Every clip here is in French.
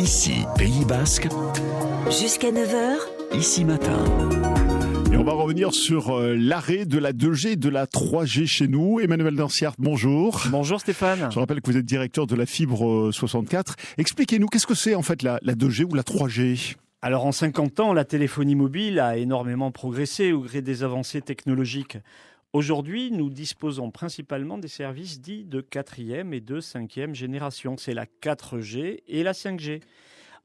Ici, Pays Basque, Jusqu'à 9h, ici matin. Et on va revenir sur l'arrêt de la 2G et de la 3G chez nous. Emmanuel Danciart, bonjour. Bonjour Stéphane. Je rappelle que vous êtes directeur de la fibre 64. Expliquez-nous, qu'est-ce que c'est en fait la 2G ou la 3G ? Alors en 50 ans, la téléphonie mobile a énormément progressé au gré des avancées technologiques. Aujourd'hui, nous disposons principalement des services dits de 4e et de 5e génération. C'est la 4G et la 5G.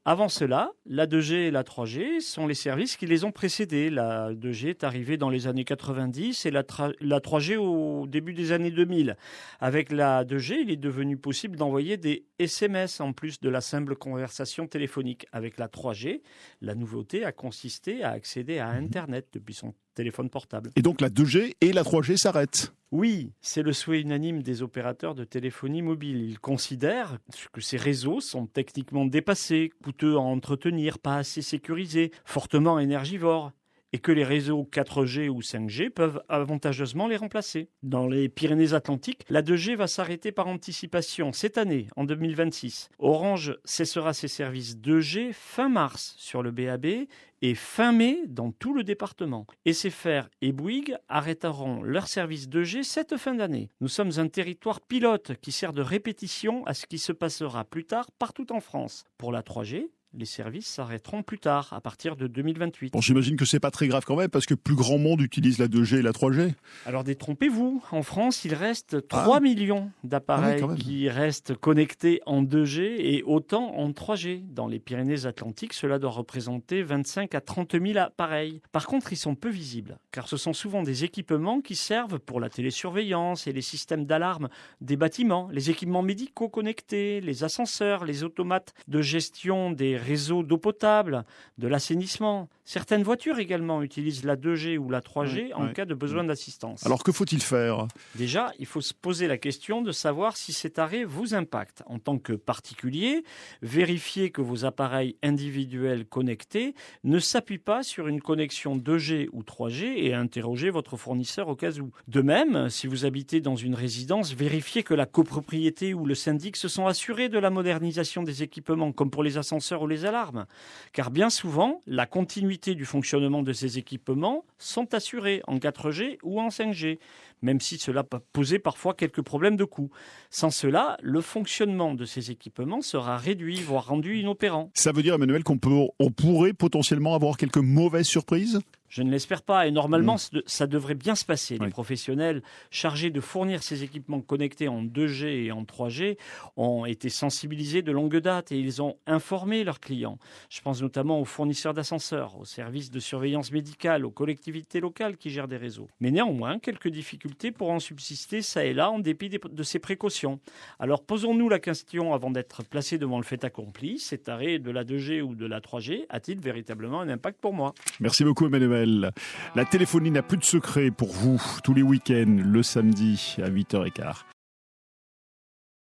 Avant cela, la 2G et la 3G sont les services qui les ont précédés. La 2G est arrivée dans les années 90 et la 3G au début des années 2000. Avec la 2G, il est devenu possible d'envoyer des SMS en plus de la simple conversation téléphonique. Avec la 3G, la nouveauté a consisté à accéder à Internet depuis son téléphone portable. Et donc la 2G et la 3G s'arrêtent ? Oui, c'est le souhait unanime des opérateurs de téléphonie mobile. Ils considèrent que ces réseaux sont techniquement dépassés, coûteux à entretenir, pas assez sécurisés, fortement énergivores, et que les réseaux 4G ou 5G peuvent avantageusement les remplacer. Dans les Pyrénées-Atlantiques, la 2G va s'arrêter par anticipation cette année, en 2026. Orange cessera ses services 2G fin mars sur le BAB et fin mai dans tout le département. SFR et Bouygues arrêteront leurs services 2G cette fin d'année. Nous sommes un territoire pilote qui sert de répétition à ce qui se passera plus tard partout en France. Pour la 3G, les services s'arrêteront plus tard, à partir de 2028. Bon, j'imagine que c'est pas très grave quand même, parce que plus grand monde utilise la 2G et la 3G. Alors détrompez-vous, en France, il reste 3 millions d'appareils qui restent connectés en 2G et autant en 3G. Dans les Pyrénées-Atlantiques, cela doit représenter 25 à 30 000 appareils. Par contre, ils sont peu visibles, car ce sont souvent des équipements qui servent pour la télésurveillance et les systèmes d'alarme des bâtiments, les équipements médicaux connectés, les ascenseurs, les automates de gestion des réseaux d'eau potable, de l'assainissement. Certaines voitures également utilisent la 2G ou la 3G en cas de besoin d'assistance. Alors que faut-il faire ? Déjà, il faut se poser la question de savoir si cet arrêt vous impacte. En tant que particulier, vérifiez que vos appareils individuels connectés ne s'appuient pas sur une connexion 2G ou 3G et interrogez votre fournisseur au cas où. De même, si vous habitez dans une résidence, vérifiez que la copropriété ou le syndic se sont assurés de la modernisation des équipements, comme pour les ascenseurs ou les alarmes. Car bien souvent, la continuité du fonctionnement de ces équipements sont assurés en 4G ou en 5G, même si cela peut poser parfois quelques problèmes de coût. Sans cela, le fonctionnement de ces équipements sera réduit, voire rendu inopérant. Ça veut dire, Emmanuel, qu'on pourrait potentiellement avoir quelques mauvaises surprises ? Je ne l'espère pas et normalement ça devrait bien se passer. Les professionnels chargés de fournir ces équipements connectés en 2G et en 3G ont été sensibilisés de longue date et ils ont informé leurs clients. Je pense notamment aux fournisseurs d'ascenseurs, aux services de surveillance médicale, aux collectivités locales qui gèrent des réseaux. Mais néanmoins, quelques difficultés pourront subsister ça et là en dépit de ces précautions. Alors posons-nous la question avant d'être placés devant le fait accompli. Cet arrêt de la 2G ou de la 3G a-t-il véritablement un impact pour moi ? Merci beaucoup, Emmanuel. La téléphonie n'a plus de secret pour vous tous les week-ends, le samedi à 8h15.